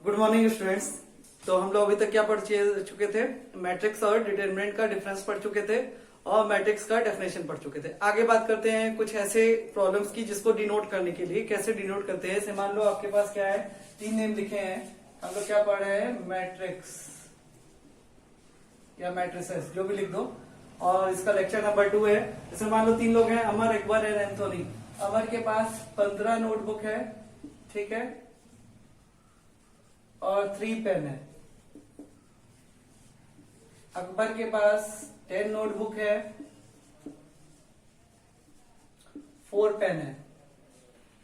Good morning students. तो हम लोग अभी तक क्या पढ़ चुके थे? मैट्रिक्स और डिटरमिनेंट का डिफरेंस पढ़ चुके थे और मैट्रिक्स का डेफिनेशन पढ़ चुके थे। आगे बात करते हैं कुछ ऐसे प्रॉब्लम्स की जिसको डिनोट करने के लिए कैसे डिनोट करते हैं। मान लो आपके पास क्या है, तीन नेम लिखे हैं, हम लोग क्या पढ़ रहे हैं, मैट्रिक्स या मैट्रिसेस जो भी लिख दो, और इसका लेक्चर नंबर 2 है। जैसे मान लो तीन लोग हैं, अमर, अकबर एंड एंथोनी। अमर के पास 15 नोटबुक है, ठीक है, और 3 पेन है। अकबर के पास 10 नोटबुक है, 4 पेन है,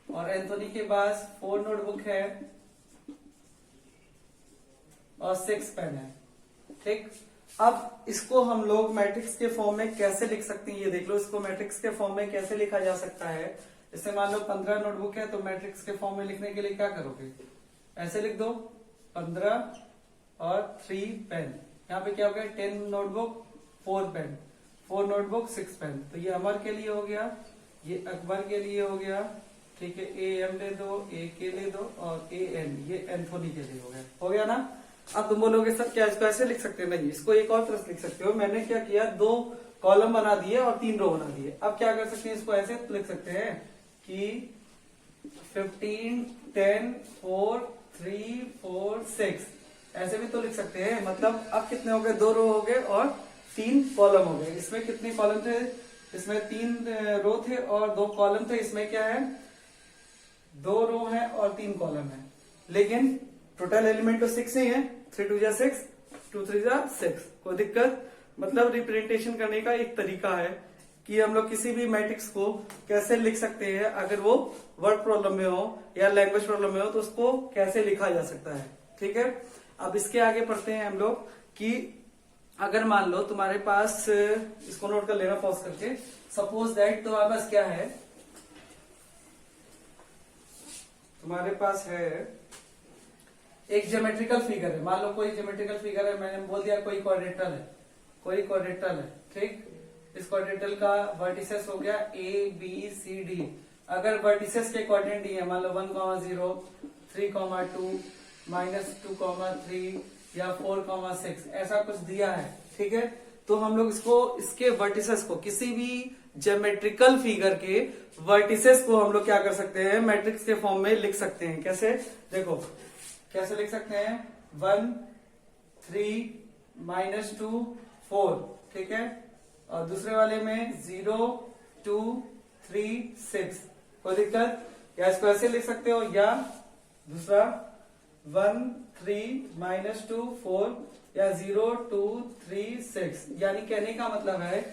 और एंथोनी के पास 4 नोटबुक है और 6 पेन है। ठीक, अब इसको हम लोग मैट्रिक्स के फॉर्म में कैसे लिख सकते हैं ये देख लो। इसको मैट्रिक्स के फॉर्म में कैसे लिखा जा सकता है। जैसे मान लो 15 नोटबुक है, तो मैट्रिक्स के फॉर्म में लिखने के लिए क्या करोगे, ऐसे लिख दो 15 और 3 पेन। यहाँ पे क्या हो गया, 10 नोटबुक 4 पेन, 4 नोटबुक 6 पेन। तो ये अमर के लिए हो गया, ये अकबर के लिए हो गया, ठीक है, ए एम ले दो, ए के ले दो, और ए एन ये एंथोनी के लिए हो गया ना। अब तुम बोलोगे सर क्या इसको ऐसे लिख सकते हैं? नहीं, इसको एक और तरह से लिख सकते हो। मैंने क्या किया, 2 कॉलम बना दिए और 3 रो बना दिए। अब क्या कर सकते हैं, इसको ऐसे लिख सकते हैं कि 15 10 4 3 4 6, ऐसे भी तो लिख सकते हैं। मतलब अब कितने हो गए, 2 रो हो गए और 3 कॉलम हो गए। इसमें कितने कॉलम थे, इसमें 3 रो थे और 2 कॉलम थे। इसमें क्या है, 2 रो है और 3 कॉलम है, लेकिन टोटल एलिमेंट तो 6 ही है। 3 2 6, 2 3 6, कोई दिक्कत। मतलब रिप्रेजेंटेशन करने का एक तरीका है कि हम लोग किसी भी मैट्रिक्स को कैसे लिख सकते हैं। अगर वो वर्ड प्रॉब्लम में हो या लैंग्वेज प्रॉब्लम में हो तो उसको कैसे लिखा जा सकता है। ठीक है, अब इसके आगे पढ़ते हैं हम लोग कि अगर मान लो तुम्हारे पास, इसको नोट कर लेना पॉज करके, सपोज दैट तुम्हारे पास क्या है, तुम्हारे पास है एक ज्योमेट्रिकल फिगर है। मान लो कोई ज्योमेट्रिकल फिगर है, मैंने बोल दिया कोई क्वाड्रेटल है, कोई क्वाड्रेटल है। ठीक, इस क्वाड्रेटल का वर्टिसेस हो गया ए बी सी डी। अगर वर्टिसेस के कोऑर्डिनेट दिए हैं, मान लो 1 0 3 2 -2 3 या 4 6, ऐसा कुछ दिया है, ठीक है, तो हम लोग इसके वर्टिसेस को, किसी भी ज्योमेट्रिकल फिगर के वर्टिसेस को हम लोग क्या कर सकते हैं, मैट्रिक्स के फॉर्म में लिख सकते हैं। कैसे, देखो कैसे लिख सकते हैं, 1 3 -2 4, ठीक है, और दूसरे वाले में 0 2 3 6, कोई दिक्कत। या इसको ऐसे लिख सकते हो, या दूसरा 1 3 -2 4 या 0 2 3 6। यानी कहने का मतलब है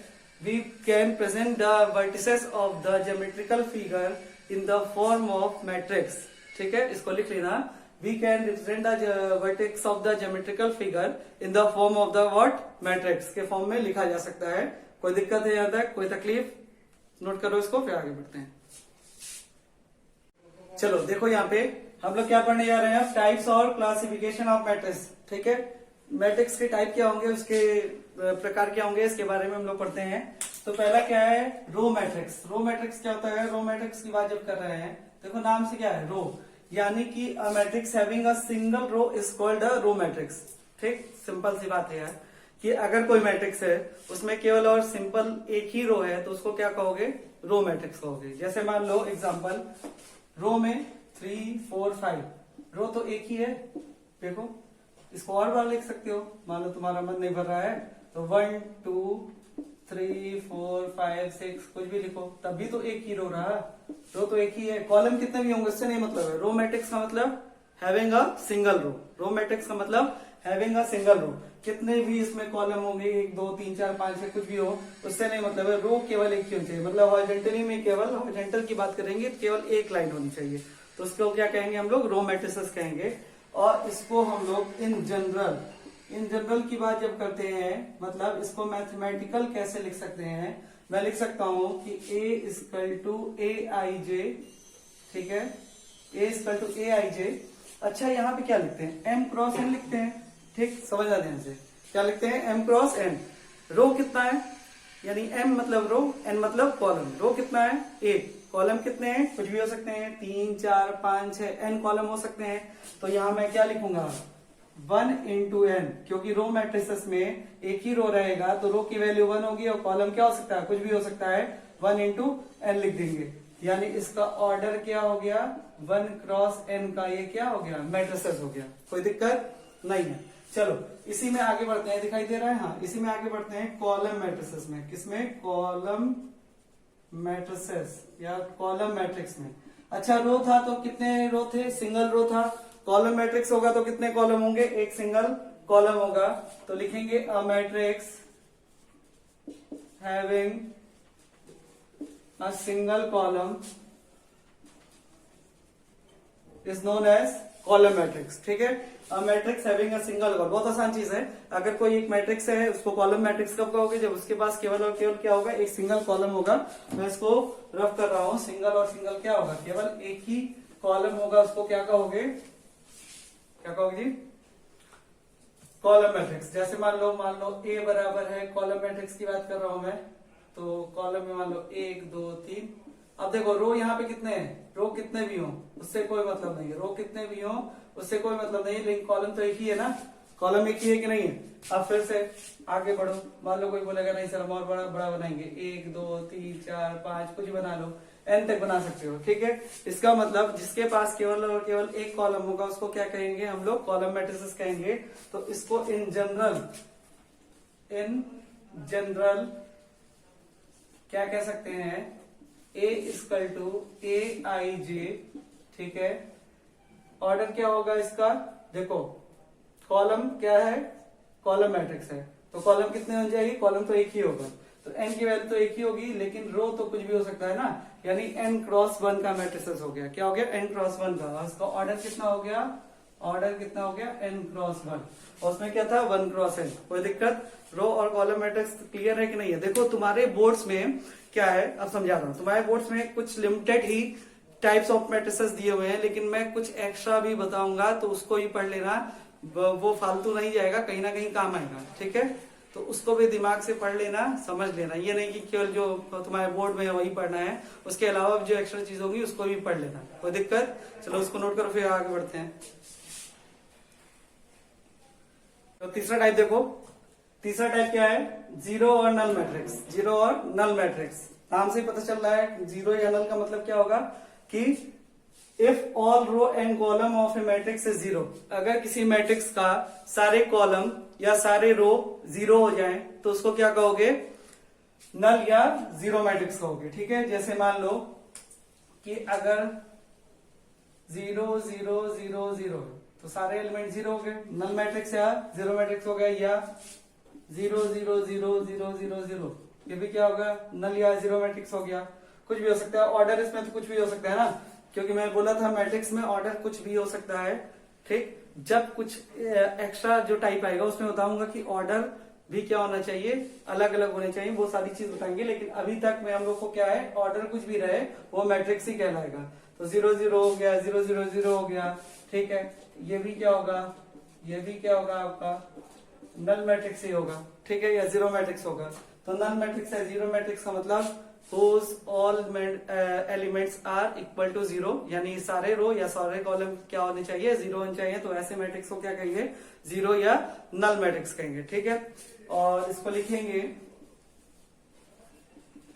we can present the vertices of the geometrical figure in the form of matrix. ठीक है, इसको लिख लेना, we can represent the vertex of the geometrical figure in the form of the what, matrix के फॉर्म में लिखा जा सकता है। कोई दिक्कत है यहाँ तक, कोई तकलीफ? नोट करो इसको, फिर आगे बढ़ते हैं। चलो देखो यहाँ पे हम लोग क्या पढ़ने जा रहे हैं, टाइप्स और क्लासिफिकेशन ऑफ मैट्रिक्स। ठीक है, मैट्रिक्स के टाइप क्या होंगे, उसके प्रकार क्या होंगे, इसके बारे में हम लोग पढ़ते हैं। तो पहला क्या है, रो मैट्रिक्स। रो मैट्रिक्स क्या होता है, रो मैट्रिक्स की बात जब कर रहे हैं, देखो नाम से क्या है, रो, यानी कि a matrix having a single row is called a row matrix. ठीक, सिंपल सी बात है यार, कि अगर कोई मैट्रिक्स है उसमें केवल और सिंपल एक ही रो है तो उसको क्या कहोगे, रो मैट्रिक्स कहोगे। जैसे मान लो एग्जांपल, रो में 3 4 5, रो तो एक ही है। देखो इसको और बार लिख सकते हो, मान लो तुम्हारा मन नहीं भर रहा है तो 1 2 3 4 5 6 कुछ भी लिखो, तब भी तो एक ही रो रहा, रो तो एक ही है। कॉलम कितने भी होंगे उससे नहीं मतलब है। रो मैट्रिक्स का मतलब having a single row, row matrix का मतलब हैविंग अ सिंगल रो। कितने भी इसमें कॉलम होंगे, 1 2 3 4 5 6 कुछ भी हो, उससे नहीं मतलब है। रो केवल एक ही होनी चाहिए, मतलब हॉरिजॉन्टली में केवल, हॉरिजॉन्टल की बात करेंगे तो केवल एक लाइन होनी चाहिए, तो उसको क्या कहेंगे हम लोग, रो मैट्रिसेस कहेंगे। और इसको हम लोग इन जनरल की बात जब करते हैं, मतलब इसको मैथमेटिकल कैसे लिख सकते हैं, मैं लिख सकता हूं कि A = AIJ, ठीक है, A = AIJ। अच्छा यहाँ पे क्या लिखते हैं, M × N लिखते हैं। ठीक, समझ आ ध्यान से, क्या लिखते हैं, M × N। रो कितना है, यानी M मतलब रो, N मतलब कॉलम। रो कितना है, 1, कॉलम कितने हैं, कुछ भी हो सकते हैं, 3 4 5 6 n कॉलम हो सकते हैं। तो यहां मैं क्या लिखूंगा, 1 इंटू एन, क्योंकि रो मैट्रिसेस में एक ही रो रहेगा तो रो की वैल्यू 1 होगी और कॉलम क्या हो सकता है, कुछ भी हो सकता है, 1 इंटू एन लिख देंगे। यानी इसका ऑर्डर क्या हो गया, 1 क्रॉस n का ये क्या हो गया, मैट्रिसेस हो गया। कोई दिक्कत नहीं है। चलो इसी में आगे बढ़ते हैं, दिखाई दे रहा है, हाँ इसी में आगे बढ़ते हैं कॉलम मैट्रिसेस में। किसमें, कॉलम मैट्रिसेस या कॉलम मैट्रिक्स में। अच्छा रो था तो कितने रो थे, सिंगल रो था। कॉलम मैट्रिक्स होगा तो कितने कॉलम होंगे, एक सिंगल कॉलम होगा। तो लिखेंगे a matrix having a single column is known as column matrix. ठीक है, a matrix having a single column, बहुत आसान चीज है। अगर कोई एक मैट्रिक्स है उसको कॉलम मैट्रिक्स कब कहोगे, जब उसके पास केवल और केवल क्या होगा, एक सिंगल कॉलम होगा। मैं इसको रफ कर रहा हूं, सिंगल और सिंगल क्या होगा, केवल एक ही कॉलम होगा, उसको क्या कहोगे, क्या कहोगे जी, कॉलम मैट्रिक्स। जैसे मान लो ए बराबर है, कॉलम मैट्रिक्स की बात कर रहा हूं मैं, तो कॉलम में मान लो 1 2 3। अब देखो रो यहाँ पे कितने हैं, रो कितने भी हो उससे कोई मतलब नहीं है, रो कितने भी हो उससे कोई मतलब नहीं है, लेकिन कॉलम तो एक ही है ना, कॉलम एक ही है कि नहीं है। अब फिर से आगे बढ़ो, मान लो कोई बोलेगा नहीं सर हम और बड़ा बड़ा बनाएंगे, 1 2 3 4 5 कुछ बना लो, n तक बना सकते हो। ठीक है, इसका मतलब जिसके पास केवल और केवल एक कॉलम होगा उसको क्या कहेंगे हम लोग, कॉलम मैट्रिसेस कहेंगे। तो इसको इन जनरल क्या कह सकते हैं, A इक्वल टू AIJ। ठीक है, ऑर्डर क्या होगा इसका, देखो कॉलम क्या है, कॉलम मैट्रिक्स है तो कॉलम कितने हो जाएगी, कॉलम तो एक ही होगा, तो n की वैल्यू तो एक ही होगी, लेकिन रो तो कुछ भी हो सकता है ना, यानी n क्रॉस 1 का मैट्रिसेस हो गया। क्या हो गया, n क्रॉस 1 का, और उसका ऑर्डर कितना हो गया, ऑर्डर कितना हो गया, n क्रॉस 1, और उसमें क्या था 1 क्रॉस n। कोई दिक्कत, रो और कॉलम मैट्रिक्स क्लियर है कि नहीं है। देखो तुम्हारे बोर्ड्स में क्या है, अब समझा रहा हूं, तुम्हारे बोर्ड्स में कुछ limited he types of matrices दिए हुए हैं, लेकिन मैं कुछ एक्स्ट्रा भी बताऊंगा तो उसको ही पढ़ लेना, वो फालतू नहीं जाएगा, कहीं ना कहीं काम आएगा। ठीक है, तो उसको भी दिमाग से पढ़ लेना, समझ लेना, ये नहीं कि केवल जो तुम्हारे बोर्ड में है वही पढ़ना है, उसके अलावा जो एक्स्ट्रा चीज होगी उसको भी पढ़ लेना। कोई दिक्कत, चलो उसको नोट करो फिर आगे बढ़ते हैं। तो तीसरा टाइप देखो, तीसरा टाइप क्या है, जीरो और नल मैट्रिक्स। जीरो और नल मैट्रिक्स नाम से ही पता चल रहा है, जीरो या नल का मतलब क्या होगा कि if all row and column of a matrix is zero, अगर किसी मैट्रिक्स का सारे कॉलम या सारे रो जीरो हो जाएं तो उसको क्या कहोगे, नल या जीरो मैट्रिक्स कहोगे। ठीक है, जैसे मान लो कि अगर 0 0 0 0 तो सारे एलिमेंट जीरो हो गए, नल मैट्रिक्स या जीरो मैट्रिक्स हो गया, या 0 0 0 0 0 0 ये भी क्या होगा, नल या जीरो मैट्रिक्स हो गया। कुछ भी हो सकता है, ऑर्डर इसमें तो कुछ भी हो सकता है ना, क्योंकि मैं बोला था मैट्रिक्स में ऑर्डर कुछ भी हो सकता है। ठीक, जब कुछ एक्स्ट्रा जो टाइप आएगा उसमें बताऊंगा कि ऑर्डर भी क्या होना चाहिए, अलग अलग होने चाहिए, वो सारी चीज बताएंगे। लेकिन अभी तक में हम लोग को क्या है, ऑर्डर कुछ भी रहे वो मैट्रिक्स ही कहलाएगा। तो 0 0 हो गया, 0 0 0 हो गया। ठीक है, ये भी क्या होगा, ये भी क्या होगा आपका नल मैट्रिक्स ही होगा। ठीक है, या जीरो मैट्रिक्स होगा। तो नल मैट्रिक्स है, जीरो मैट्रिक्स का मतलब whose all elements are equal to zero, यानी सारे रो या सारे कॉलम क्या होने चाहिए, जीरो होने चाहिए। तो ऐसे मैट्रिक्स को क्या कहेंगे, जीरो या नल मैट्रिक्स कहेंगे। ठीक है, और इसको लिखेंगे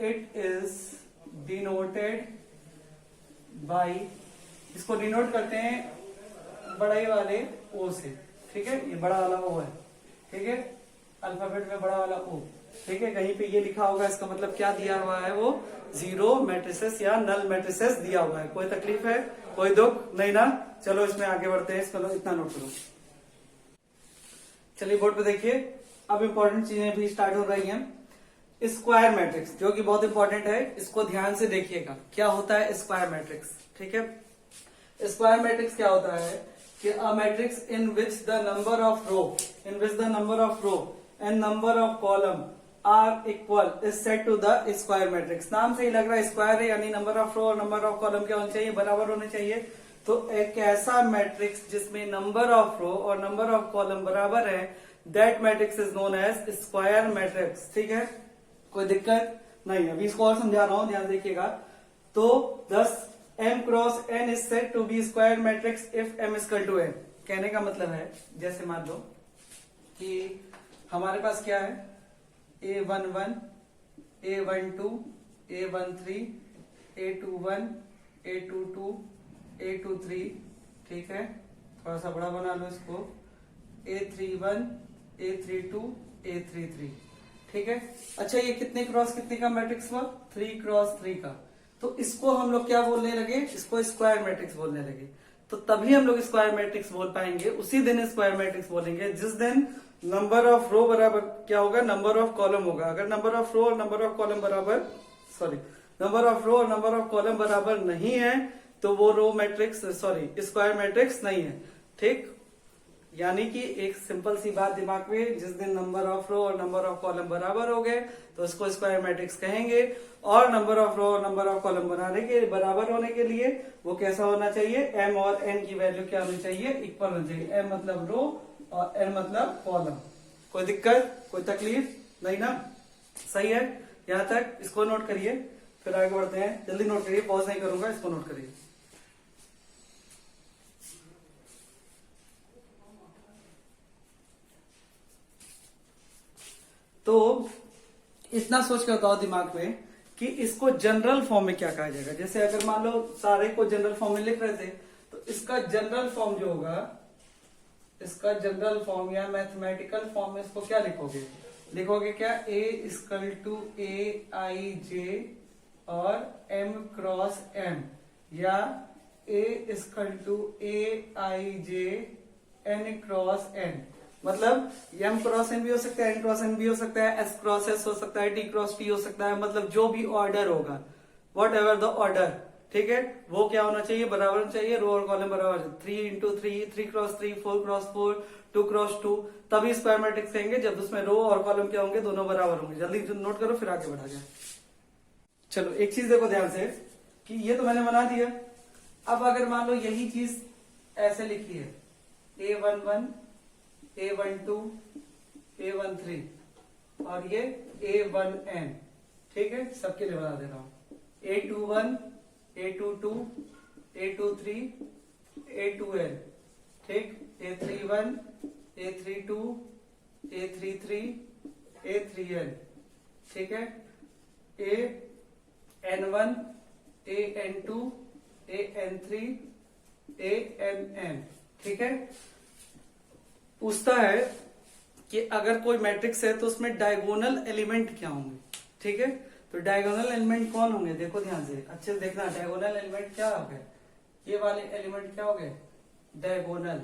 इट इज डिनोटेड बाई, इसको डिनोट करते हैं बड़े वाले ओ से। ठीक है, ये बड़ा वाला ओ है। ठीक है, अल्फाबेट में बड़ा वाला ओ। ठीक है, कहीं पे ये लिखा होगा, इसका मतलब क्या दिया हुआ है, वो जीरो मैट्रिसेस या नल मैट्रिसेस दिया हुआ है। कोई तकलीफ है, कोई दुख नहीं ना। चलो इसमें आगे बढ़ते हैं, इसको इतना नोट करो। चलिए बोर्ड पे देखिए, अब इंपॉर्टेंट चीजें भी स्टार्ट हो रही हैं। स्क्वायर मैट्रिक्स जो कि बहुत इंपॉर्टेंट है, इसको ध्यान से देखिएगा। क्या होता है स्क्वायर मैट्रिक्स। ठीक है, स्क्वायर मैट्रिक्स क्या होता है कि a matrix in which the number of row and number of column are equal is set to the square matrix. नाम से ही लग रहा है स्क्वायर है, यानी नंबर ऑफ रो और नंबर ऑफ कॉलम क्या होने चाहिए, बराबर होने चाहिए। तो एक ऐसा मैट्रिक्स जिसमें नंबर ऑफ रो और नंबर ऑफ कॉलम बराबर है, that matrix is known as square matrix. ठीक है, कोई दिक्कत नहीं। अभी इसको और समझा रहा हूं, ध्यान देखिएगा। तो दस m cross n is said to be square matrix if m equal to n। कहने का मतलब है जैसे मान लो कि हमारे पास क्या है a11 a12 a13 a21 a22 a23, ठीक है, थोड़ा सा बड़ा बना लो इसको, a31 a32 a33, ठीक है। अच्छा ये कितने क्रॉस कितने का मैट्रिक्स हुआ, 3 क्रॉस 3 का। तो इसको हम लोग क्या बोलने लगे, इसको स्क्वायर मैट्रिक्स बोलने लगे। तो तभी हम लोग स्क्वायर मैट्रिक्स बोल पाएंगे, उसी दिन स्क्वायर मैट्रिक्स बोलेंगे जिस दिन नंबर ऑफ रो बराबर क्या होगा, नंबर ऑफ कॉलम होगा। अगर नंबर ऑफ रो और नंबर ऑफ कॉलम बराबर, सॉरी, नंबर ऑफ रो और नंबर ऑफ कॉलम बराबर नहीं है तो वो row matrix, sorry, square matrix नहीं है, ठीक। यानी कि एक सिंपल सी बात दिमाग में, जिस दिन नंबर ऑफ रो और नंबर ऑफ कॉलम बराबर हो गए तो उसको स्क्वायर मैट्रिक्स कहेंगे। और नंबर ऑफ रो और नंबर ऑफ कॉलम बनाने के बराबर होने के लिए वो कैसा होना चाहिए, m और n की वैल्यू क्या होनी चाहिए, इक्वल होनी चाहिए। m मतलब रो और n मतलब कॉलम। कोई दिक्कत, कोई तकलीफ नहीं ना, सही है। यहाँ तक इसको नोट करिए, फिर आगे बढ़ते हैं। जल्दी नोट करिए, पॉज नहीं करूंगा, इसको नोट करिए। तो इतना सोच के बताओ दिमाग में कि इसको जनरल फॉर्म में क्या कहा जाएगा। जैसे अगर मान लो सारे को जनरल फॉर्म में लिख रहे थे तो इसका जनरल फॉर्म जो होगा, इसका जनरल फॉर्म या मैथमेटिकल फॉर्म में इसको क्या लिखोगे, लिखोगे क्या, a equal to a i j और m क्रॉस m, या a equal to a i j n cross n। मतलब m क्रॉस n भी हो सकता है, n क्रॉस n भी हो सकता है, s क्रॉस s हो सकता है, t क्रॉस t हो सकता है। मतलब जो भी ऑर्डर होगा, वॉट एवर द ऑर्डर, ठीक है, वो क्या होना चाहिए, बराबर होना चाहिए। रो और कॉलम बराबर, 3 इंटू 3, 3 क्रॉस 3, 4 क्रॉस 4, 2 क्रॉस 2, तभी स्क्वायर मैट्रिक्स कहेंगे जब उसमें रो और कॉलम क्या होंगे, दोनों बराबर होंगे। जल्दी नोट करो फिर आगे बढ़ा जाए। चलो एक चीज देखो ध्यान से कि ये तो मैंने बना दिया। अब अगर मान लो यही चीज ऐसे लिखी है, a11 a12 a13 और ये a1n, ठीक है, सबके लिए बना दे रहा हूं, a21 a22 a23 a2n, ठीक, a31 a32 a33 a3n, ठीक है, an1 an2 an3 ann, ठीक है। पूछता है कि अगर कोई मैट्रिक्स है तो उसमें डायगोनल एलिमेंट क्या होंगे, ठीक है। तो डायगोनल एलिमेंट कौन होंगे, देखो ध्यान से, अच्छे से देखना। डायगोनल एलिमेंट क्या हो गए, ये वाले एलिमेंट क्या हो गए, डायगोनल।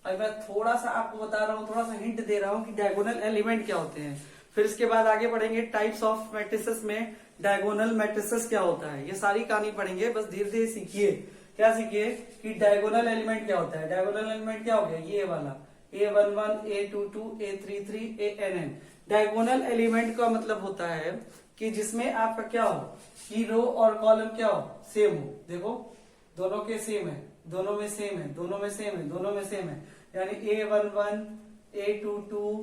अब मैं थोड़ा सा आपको बता रहा हूँ, थोड़ा सा हिंट दे रहा हूँ कि डायगोनल एलिमेंट क्या होते हैं। फिर इसके बाद आगे बढ़ेंगे टाइप्स ऑफ मैट्रिसेस में डायगोनल मैट्रिसेस क्या होता है, ये सारी कहानी पढ़ेंगे। बस धीरे धीरे सीखिए, क्या सीखिए कि डायगोनल एलिमेंट क्या होता है। डायगोनल एलिमेंट क्या हो गया, ये वाला a11 a22 a33 ann। Diagonal element का मतलब होता है कि जिसमें आपका क्या हो, कि रो और कॉलम क्या हो, सेम हो। देखो दोनों के सेम है, दोनों में सेम है, दोनों में सेम है, दोनों में सेम है। यानी a11 a22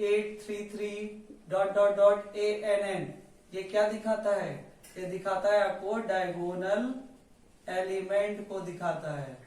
a33 dot dot dot ann, ये क्या दिखाता है, ये दिखाता है आपको डायगोनल एलिमेंट को दिखाता है।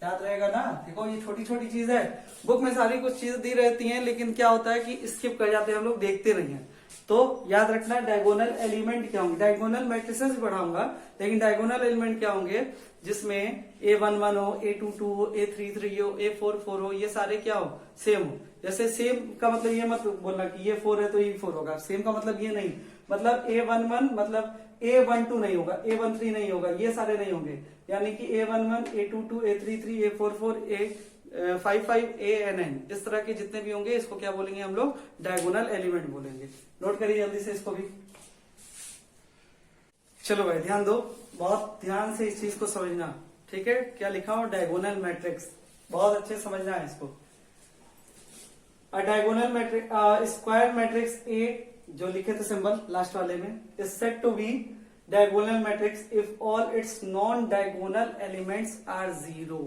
याद रहेगा ना। देखो ये छोटी छोटी चीज है, बुक में सारी कुछ चीजें दी रहती हैं, लेकिन क्या होता है कि स्किप कर जाते हैं हम लोग, देखते नहीं हैं। तो याद रखना डायगोनल एलिमेंट क्या होंगे। डायगोनल मैट्रिसेस पढ़ाऊंगा, लेकिन डायगोनल एलिमेंट क्या होंगे, जिसमें a11 हो, a22 हो, a33 हो, a44 हो, ये सारे क्या हो, सेम हो। जैसे सेम का मतलब ये मत बोलना कि ये 4 है तो ये 4 होगा, सेम का मतलब ये नहीं। मतलब a11 मतलब a12 नहीं होगा, a13 नहीं होगा, ये सारे नहीं होंगे। यानी कि a11 a22 a33 a44 a55 ann, इस तरह के जितने भी होंगे इसको क्या बोलेंगे हम लोग, डायगोनल एलिमेंट बोलेंगे। नोट करिए जल्दी से इसको भी। चलो भाई ध्यान दो, बहुत ध्यान से इस चीज को समझना, ठीक है। क्या लिखा हो, डायगोनल मैट्रिक्स, बहुत अच्छे समझना है इसको। Diagonal matrix, square matrix A जो लिखे थे सिंबल लास्ट वाले में, is said to be diagonal matrix if all its non diagonal elements are 0,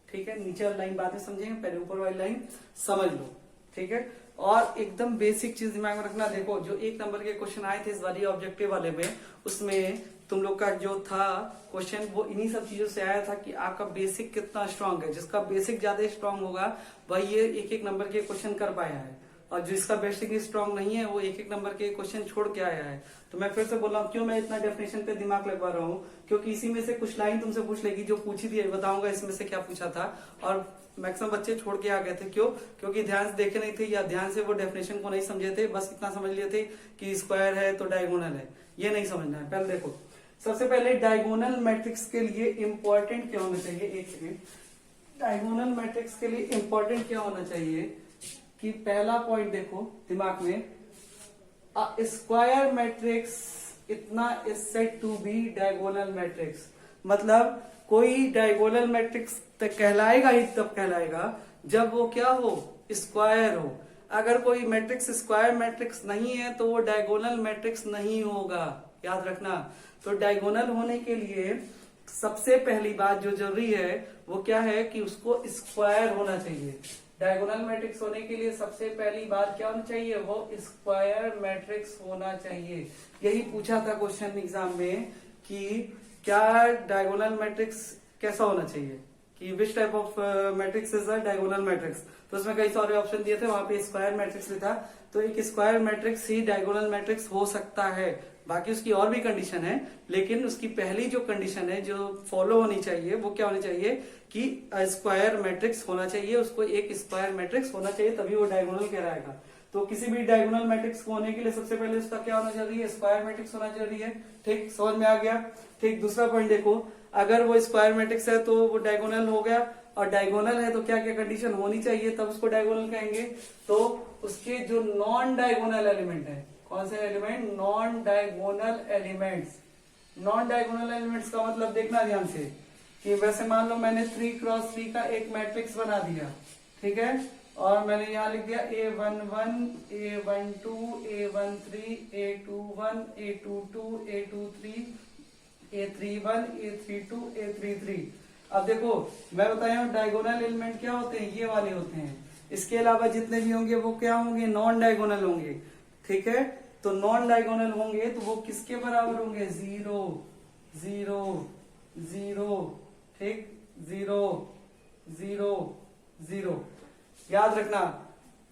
ठीक है। नीचे वाली लाइन बाद में समझेंगे, पहले ऊपर वाली लाइन समझ लो, ठीक है। और एकदम बेसिक चीज दिमाग में रखना, देखो जो 1 नंबर के क्वेश्चन आए थे इस वाली ऑब्जेक्टिव वाले में, उसमें तुम लोग का जो था क्वेश्चन वो इन्हीं सब चीजों से आया था कि आपका बेसिक कितना स्ट्रांग है। जिसका बेसिक ज्यादा स्ट्रांग होगा वही ये एक एक नंबर के क्वेश्चन कर पाया है, और जिसका बेसिक स्ट्रांग नहीं है वो एक एक नंबर के क्वेश्चन छोड़ के आया है। तो मैं फिर से बोल रहा हूँ, क्यों मैं इतना डेफिनेशन पे दिमाग लगवा रहा हूँ, क्योंकि इसी में से कुछ लाइन तुमसे पूछ लेगी जो पूछी थी, बताऊंगा इसमें से क्या पूछा था। और मैक्सिमम बच्चे छोड़ के आ गए थे, क्यों? क्योंकि ध्यान से देखे नहीं थे या ध्यान से वो डेफिनेशन को नहीं समझे थे, बस इतना समझ लिए थे कि स्क्वायर है तो डायगोनल है। ये नहीं समझना है। पहले देखो, सबसे पहले डायगोनल मैट्रिक्स के लिए इंपॉर्टेंट क्या होना चाहिए, एक सेकेंड। डायगोनल मैट्रिक्स के लिए इंपॉर्टेंट क्या होना चाहिए कि पहला पॉइंट देखो दिमाग में, स्क्वायर मैट्रिक्स इतना is said to be diagonal matrix. मतलब कोई डायगोनल मैट्रिक्स कहलाएगा ही तब कहलाएगा जब वो क्या हो, स्क्वायर हो। अगर कोई मैट्रिक्स स्क्वायर मैट्रिक्स नहीं है तो वो डायगोनल मैट्रिक्स नहीं होगा, याद रखना। तो डायगोनल होने के लिए सबसे पहली बात जो जरूरी है वो क्या है कि उसको स्क्वायर होना चाहिए। डायगोनल मैट्रिक्स होने के लिए सबसे पहली बात क्या होनी चाहिए, वो स्क्वायर मैट्रिक्स होना चाहिए। यही पूछा था क्वेश्चन एग्जाम में कि क्या डायगोनल मैट्रिक्स कैसा होना चाहिए, कि which type of matrix is a diagonal matrix. तो उसमें कई सारे ऑप्शन दिए थे, वहां पे स्क्वायर मैट्रिक्स लिखा। तो एक स्क्वायर मैट्रिक्स ही डायगोनल मैट्रिक्स हो सकता है। बाकी उसकी और भी कंडीशन है, लेकिन उसकी पहली जो कंडीशन है जो फॉलो होनी चाहिए वो क्या होनी चाहिए कि स्क्वायर मैट्रिक्स होना चाहिए। उसको एक स्क्वायर मैट्रिक्स होना चाहिए, तभी वो डायगोनल कहलाएगा। तो किसी भी डायगोनल मैट्रिक्स को होने के लिए सबसे पहले उसका क्या होना जरूरी है, स्क्वायर मैट्रिक्स होना जरूरी है। ठीक, समझ में आ गया। ठीक, दूसरा पॉइंट देखो, अगर वो स्क्वायर मैट्रिक्स है तो वो डायगोनल हो गया, और डायगोनल है तो क्या क्या कंडीशन होनी चाहिए तब उसको डायगोनल कहेंगे। तो उसके जो नॉन डायगोनल एलिमेंट है, कौन से element, non diagonal elements. Non diagonal elements का मतलब देखना ध्यान से कि वैसे मान लो मैंने 3x3 का एक मैट्रिक्स बना दिया, ठीक है, और मैंने यहाँ लिख दिया A11, A12, A13, A21, A22, A23, A31, A32, A33। अब देखो मैं बताया हूँ डायगोनल एलिमेंट क्या होते हैं, ये वाले होते हैं। इसके अलावा जितने भी होंगे वो क्या होंगे, नॉन डायगोनल होंगे। ठीक है, तो नॉन डायगोनल होंगे तो वो किसके बराबर होंगे, 0 0 0, ठीक, 0 0 0। याद रखना,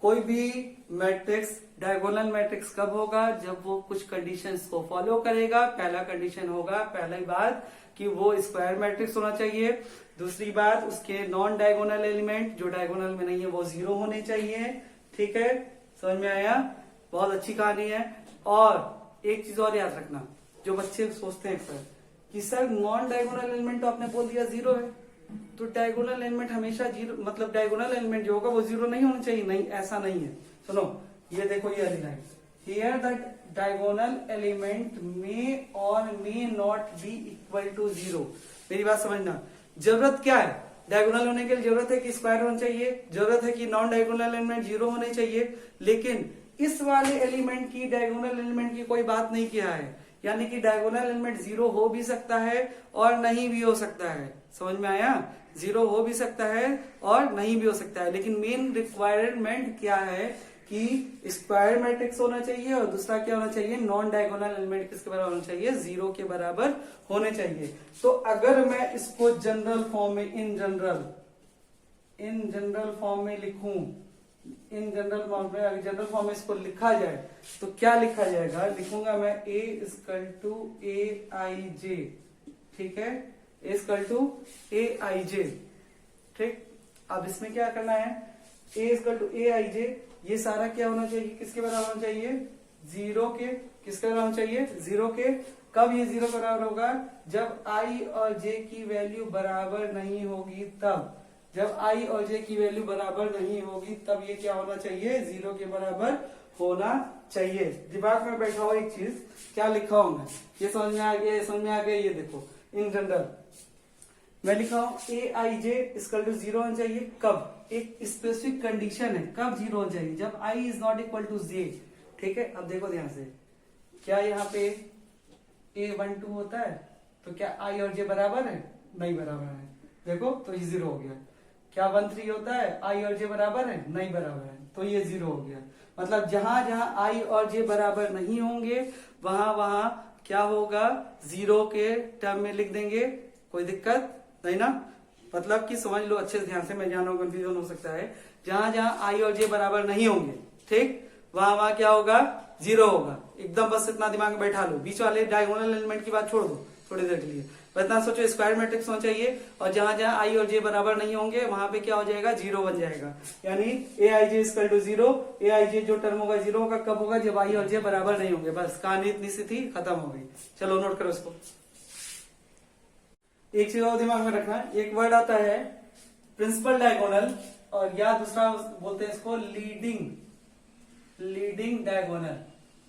कोई भी मैट्रिक्स डायगोनल मैट्रिक्स कब होगा, जब वो कुछ कंडीशंस को फॉलो करेगा। पहला कंडीशन होगा, पहली बात कि वो स्क्वायर मैट्रिक्स होना चाहिए। दूसरी बात, उसके नॉन डायगोनल एलिमेंट जो डायगोनल में नहीं है वो 0 होने चाहिए। ठीक है, समझ में आया, बहुत अच्छी कहानी है। और एक चीज और याद रखना, जो बच्चे सोचते हैं सर कि सर नॉन डायगोनल एलिमेंट तो आपने बोल दिया 0 है, तो डायगोनल एलिमेंट हमेशा 0, मतलब डायगोनल एलिमेंट जो होगा वो 0 नहीं होना चाहिए। नहीं, ऐसा नहीं है। सुनो, ये देखो ये वाली line, here that diagonal element may और may not be equal to 0। मेरी बात समझना, जरूरत क्या है डायगोनल होने के लिए, जरूरत है कि स्क्वायर होना चाहिए, जरूरत है कि नॉन डायगोनल एलिमेंट 0 होने चाहिए। लेकिन इस वाले एलिमेंट की, डायगोनल एलिमेंट की कोई बात नहीं किया है, यानी कि डायगोनल एलिमेंट 0 हो भी सकता है और नहीं भी हो सकता है। समझ में आया, 0 हो भी सकता है और नहीं भी हो सकता है। लेकिन मेन रिक्वायरमेंट क्या है कि स्क्वायर मैट्रिक्स होना चाहिए, और दूसरा क्या होना चाहिए, नॉन डायगोनल एलिमेंट किसके बराबर होना चाहिए, 0 के बराबर होने चाहिए। तो अगर मैं इसको जनरल फॉर्म में, इन जनरल फॉर्म में लिखूं, इन जनरल फॉर्म में, अगर जनरल फॉर्म में इसको लिखा जाए तो क्या लिखा जाएगा, लिखूंगा मैं A इक्वल टू AIJ। ठीक है, A इक्वल टू AIJ। ठीक, अब इसमें क्या करना है, A इक्वल टू AIJ, ये सारा क्या होना चाहिए, किसके बराबर होना चाहिए, 0 के। किसके बराबर होना चाहिए, 0 के। कब ये 0 बराबर होगा, जब I और J की वैल्यू बराबर नहीं होगी तब। जब I और J की वैल्यू बराबर नहीं होगी तब ये क्या होना चाहिए, 0 के बराबर होना चाहिए। दिमाग में बैठा हो एक चीज, क्या लिखा हूं मैं, ये समझ में आ गया, ये समझ में आ गया। ये देखो, इन जनरल मैं लिखा हूं AIJ इक्वल टू 0 होना चाहिए। कब, एक स्पेसिफिक कंडीशन है कब 0 होना चाहिए, जब I is not equal to J। ठीक है, अब देखो ध्यान से, क्या यहाँ पे A12 होता है तो क्या I और J बराबर है, नहीं बराबर है। देखो तो ये 0 हो गया। क्या 13 होता है, I और J बराबर है, नहीं बराबर है, तो ये 0 हो गया। मतलब जहां जहां I और J बराबर नहीं होंगे वहां वहां क्या होगा, 0 के टर्म में लिख देंगे, कोई दिक्कत नहीं ना। मतलब कि समझ लो अच्छे से ध्यान से, मैं जान रहा हूं कंफ्यूजन हो सकता है। जहां जहां आई और जे बराबर नहीं होंगे, ठीक, वहां वहां क्या होगा, 0 होगा। एकदम बस इतना दिमाग में बैठा लो, बीच वाले डायगोनल एलिमेंट की बात छोड़ दो थोड़ी देर के लिए, बस इतना सोचो स्क्वायर मैट्रिक्स होना चाहिए, और जहां जहां आई और जे बराबर नहीं होंगे वहां पे क्या हो जाएगा, 0 बन जाएगा। यानी ए आई जे इक्वल टू 0, ए आई जे जो टर्म होगा 0 होगा, कब होगा, जब आई और जे बराबर नहीं होंगे। बस कहानी इतनी सी थी, खत्म हो गई। चलो नोट करो इसको। एक चीज और दिमाग में रखना, एक वर्ड आता है प्रिंसिपल डायगोनल, और या दूसरा बोलते हैं इसको लीडिंग डायगोनल,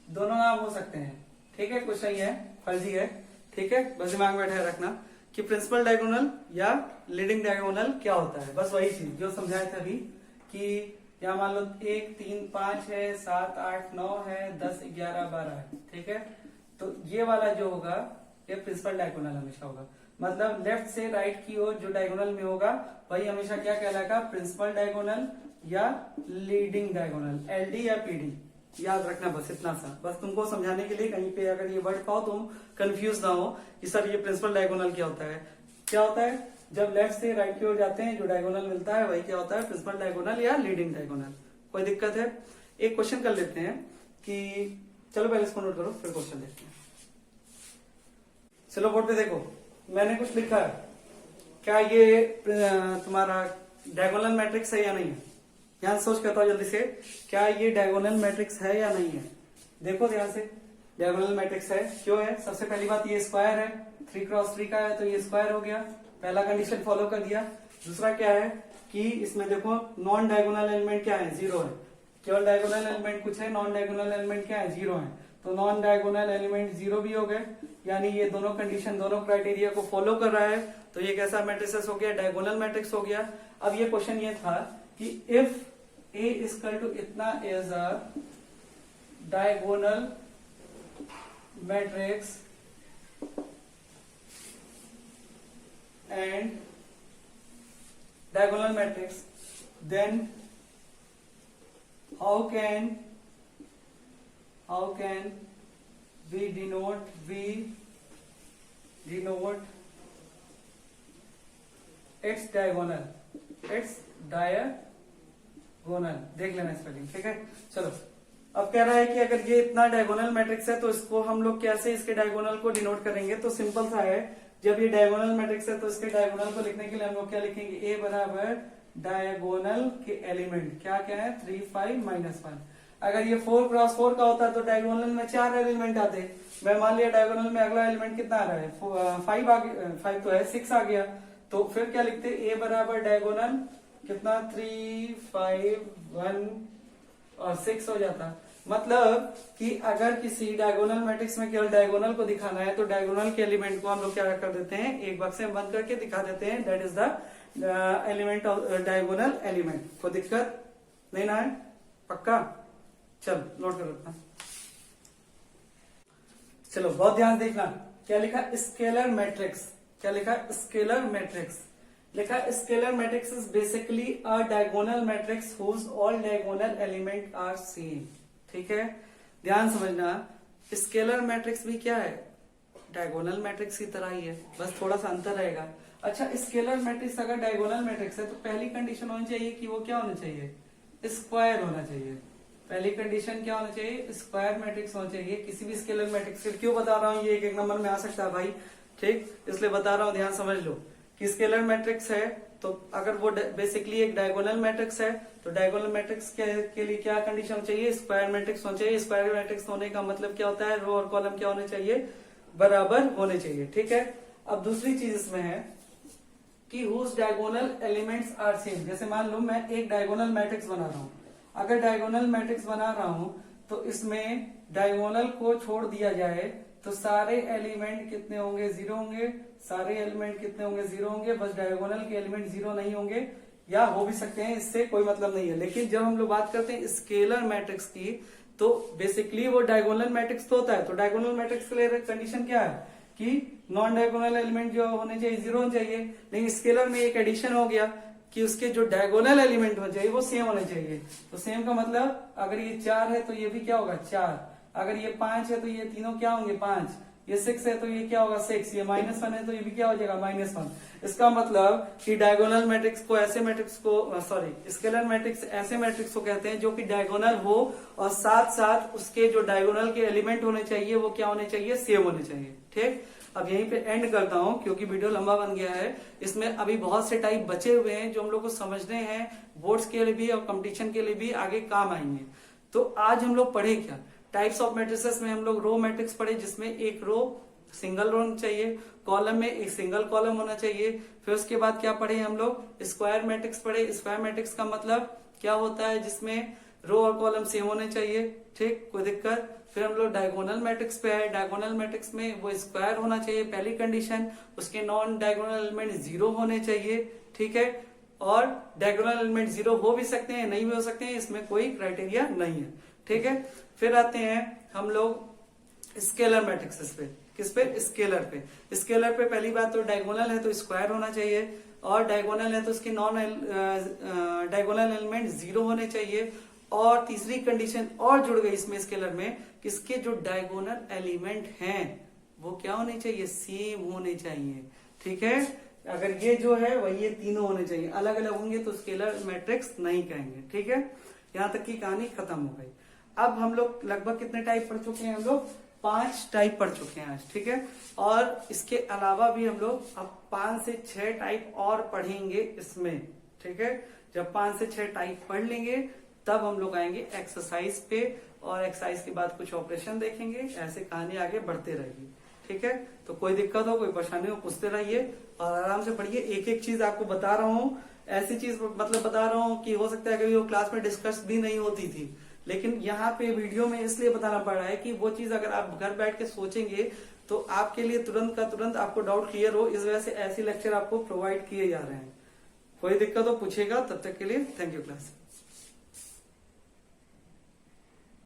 दोनों नाम हो सकते हैं, ठीक है, कुछ नहीं है, फर्जी है, ठीक है, बस दिमाग में बैठे रखना कि प्रिंसिपल डायगोनल या लीडिंग डायगोनल क्या होता है। बस वही चीज जो समझाए थे अभी, कि यहाँ मान लो 1 3 5 है, 7 8 9 है, 10 11 12 है, ठीक है। तो ये वाला जो होगा ये प्रिंसिपल डायगोनल हमेशा होगा, मतलब लेफ्ट से राइट की ओर जो डायगोनल में होगा वही हमेशा क्या कहलाएगा, प्रिंसिपल डायगोनल या लीडिंग डायगोनल, एलडी या पीडी। याद रखना बस इतना सा, बस तुमको समझाने के लिए, कहीं पे अगर ये वर्ड पाओ तुम कंफ्यूज ना हो कि सर ये प्रिंसिपल डायगोनल क्या होता है। क्या होता है, जब लेफ्ट से राइट की ओर जाते हैं जो डायगोनल मिलता है वही क्या होता है, प्रिंसिपल डायगोनल या लीडिंग डायगोनल। कोई दिक्कत है? एक क्वेश्चन कर लेते हैं कि, चलो पहले इसको नोट करो फिर क्वेश्चन देखते हैं। चलो बोर्ड पे देखो, मैंने कुछ लिखा है, क्या ये तुम्हारा डायगोनल मैट्रिक्स है या नहीं है? ध्यान सोच करता हूं जल्दी से, क्या ये डायगोनल मैट्रिक्स है या नहीं है? देखो ध्यान से, डायगोनल मैट्रिक्स है, क्यों है? सबसे पहली बात ये स्क्वायर है, 3 क्रॉस 3 का है तो ये स्क्वायर हो गया, पहला कंडीशन फॉलो कर दिया। दूसरा क्या है कि इसमें देखो नॉन डायगोनल एलिमेंट क्या है, 0 है, केवल डायगोनल एलिमेंट कुछ है, नॉन डायगोनल एलिमेंट क्या है, 0 है, तो नॉन डायगोनल एलिमेंट 0 भी हो गए, यानी ये दोनों कंडीशन दोनों क्राइटेरिया को फॉलो कर रहा है, तो ये कैसा मैट्रिक्स हो गया, डायगोनल मैट्रिक्स हो गया। अब ये क्वेश्चन ये था कि इफ A इक्वल टू इतना is a diagonal matrix and diagonal matrix, then how can we denote its diagonal, देख लेना स्पेलिंग, ठीक है। चलो अब कह रहा है कि अगर ये इतना डायगोनल मैट्रिक्स है तो इसको हम लोग कैसे इसके डायगोनल को डिनोट करेंगे, तो सिंपल सा है, जब ये डायगोनल मैट्रिक्स है तो इसके डायगोनल को लिखने के लिए हम लोग क्या लिखेंगे, ए बराबर डायगोनल के एलिमेंट क्या क्या है, 3 5 -1। अगर ये 4 क्रॉस 4 का होता तो डायगोनल में 4 एलिमेंट आते, मैं मान लिया डायगोनल में अगला एलिमेंट कितना आ रहा है, 5 तो है, 6 आ गया, तो फिर क्या लिखते, ए बराबर डायगोनल कितना, 3 5 1 और 6 हो जाता। मतलब कि अगर किसी डायगोनल मैट्रिक्स में केवल डायगोनल को दिखाना है तो डायगोनल के एलिमेंट को हम लोग क्या कर देते हैं, एक बक्स में बंद करके दिखा देते हैं, that is the element of diagonal element. कोई दिक्कत नहीं ना है, पक्का? चल नोट कर रखना। चलो बहुत ध्यान देखना, क्या लिखा, स्केलर मैट्रिक्स, क्या लिखा, स्केलर मैट्रिक्स लिखा। Scalar matrix is basically a diagonal matrix whose all diagonal element are same, ठीक है, ध्यान समझना। स्केलर मैट्रिक्स भी क्या है, डायगोनल मैट्रिक्स की तरह ही है, बस थोड़ा सा अंतर रहेगा। अच्छा, स्केलर मैट्रिक्स अगर डायगोनल मैट्रिक्स है तो पहली कंडीशन होनी चाहिए कि वो क्या होना चाहिए, स्क्वायर होना चाहिए। पहली कंडीशन क्या होना चाहिए, स्क्वायर मैट्रिक्स होना चाहिए किसी भी स्केलर मैट्रिक्स के। क्यों बता रहा हूँ, ये एक नंबर में आ सकता है भाई, ठीक, इसलिए बता रहा हूँ, ध्यान समझ लो कि स्केलर मैट्रिक्स है तो अगर वो बेसिकली एक डायगोनल मैट्रिक्स है तो डायगोनल मैट्रिक्स के लिए क्या कंडीशन चाहिए, स्क्वायर मैट्रिक्स होना चाहिए। स्क्वायर मैट्रिक्स होने का मतलब क्या होता है, रो और कॉलम क्या होने चाहिए, बराबर होने चाहिए, ठीक है। अब दूसरी चीज इसमें है कि whose diagonal elements are same. जैसे मान लो मैं एक डायगोनल मैट्रिक्स बना रहा हूं, अगर डायगोनल मैट्रिक्स बना रहा हूं तो इसमें डायगोनल को छोड़ दिया जाए तो सारे एलिमेंट कितने होंगे, 0 होंगे, सारे एलिमेंट कितने होंगे, 0 होंगे, बस डायगोनल के एलिमेंट 0 नहीं होंगे, या हो भी सकते हैं, इससे कोई मतलब नहीं है। लेकिन जब हम लोग बात करते हैं स्केलर मैट्रिक्स की तो बेसिकली वो डायगोनल मैट्रिक्स तो होता है, तो डायगोनल मैट्रिक्स के लिए कंडीशन क्या है कि नॉन डायगोनल एलिमेंट जो होने चाहिए 0 होने चाहिए, लेकिन स्केलर में एक एडिशन हो गया कि उसके जो डायगोनल एलिमेंट होने चाहिए वो सेम होने चाहिए। तो सेम का मतलब अगर ये 4 है तो ये भी क्या होगा, 4, अगर ये 5 है तो ये तीनों क्या होंगे, 5, ये 6 है तो ये क्या होगा 6, ये -1 है तो ये भी क्या हो जाएगा -1। इसका मतलब कि डायगोनल मैट्रिक्स को ऐसे मैट्रिक्स को स्केलर मैट्रिक्स ऐसे मैट्रिक्स को कहते हैं जो कि डायगोनल हो और साथ साथ उसके जो डायगोनल के एलिमेंट होने चाहिए वो क्या होने चाहिए, सेम होने चाहिए। ठीक, अब यहीं पे एंड करता हूं क्योंकि वीडियो लंबा बन गया है। इसमें अभी बहुत से टाइप बचे हुए हैं जो हम लोग को समझने हैं, बोर्ड्स के लिए भी और कंपटीशन के लिए भी आगे काम आएंगे। तो आज हम लोग पढ़े क्या, टाइप्स ऑफ मैट्रिसेस में हम लोग रो मैट्रिक्स पढ़े जिसमें एक रो सिंगल रो होना चाहिए, कॉलम में एक सिंगल कॉलम होना चाहिए। फिर उसके बाद क्या पढ़े हम लोग, स्क्वायर मैट्रिक्स पढ़े। स्क्वायर मैट्रिक्स का मतलब क्या होता है, जिसमें रो और कॉलम सेम होने चाहिए। ठीक, कोई दिक्कत। फिर हम लोग डायगोनल मैट्रिक्स पे आए। डायगोनल मैट्रिक्स में वो स्क्वायर होना चाहिए पहली कंडीशन, उसके नॉन डायगोनल एलिमेंट 0 होने चाहिए। ठीक है, और डायगोनल एलिमेंट 0 हो भी सकते हैं, नहीं भी हो सकते हैं, इसमें कोई क्राइटेरिया नहीं है। ठीक है, फिर आते हैं हम लोग स्केलर मैट्रिक्स पे। किस पे, स्केलर पे। स्केलर पे पहली बात तो डायगोनल है तो स्क्वायर होना चाहिए, और डायगोनल है तो उसके नॉन डायगोनल एलिमेंट 0 होने चाहिए। और तीसरी कंडीशन और जुड़ गई इसमें स्केलर में, किसके जो डायगोनल एलिमेंट हैं वो क्या होने चाहिए, सेम होने चाहिए। ठीक है, अगर ये जो है वही ये तीनों होने चाहिए, अलग अलग होंगे तो स्केलर मैट्रिक्स नहीं कहेंगे। ठीक है, यहां तक की कहानी खत्म हो गई। अब हम लोग लगभग कितने टाइप पढ़ चुके हैं, हम लोग 5 टाइप पढ़ चुके हैं आज। ठीक है, और इसके अलावा भी हम लोग अब 5 से 6 टाइप और पढ़ेंगे इसमें। ठीक है, जब 5 से 6 टाइप पढ़ लेंगे तब हम लोग आएंगे एक्सरसाइज पे, और एक्सरसाइज के बाद कुछ ऑपरेशन देखेंगे। ऐसे कहानी आगे बढ़ते रहेगी। ठीक है, तो कोई दिक्कत हो, कोई परेशानी हो, पूछते रहिए और आराम से पढ़िए। एक एक चीज आपको बता रहा हूँ, ऐसी चीज मतलब बता रहा हूँ कि हो सकता है कभी वो क्लास में डिस्कस भी नहीं होती थी, लेकिन यहाँ पे वीडियो में इसलिए बताना पड़ रहा है कि वो चीज अगर आप घर बैठ के सोचेंगे तो आपके लिए तुरंत का तुरंत आपको डाउट क्लियर हो। इस वजह से ऐसे लेक्चर आपको प्रोवाइड किए जा रहे हैं। कोई दिक्कत हो पूछेगा, तब तक के लिए थैंक यू क्लास।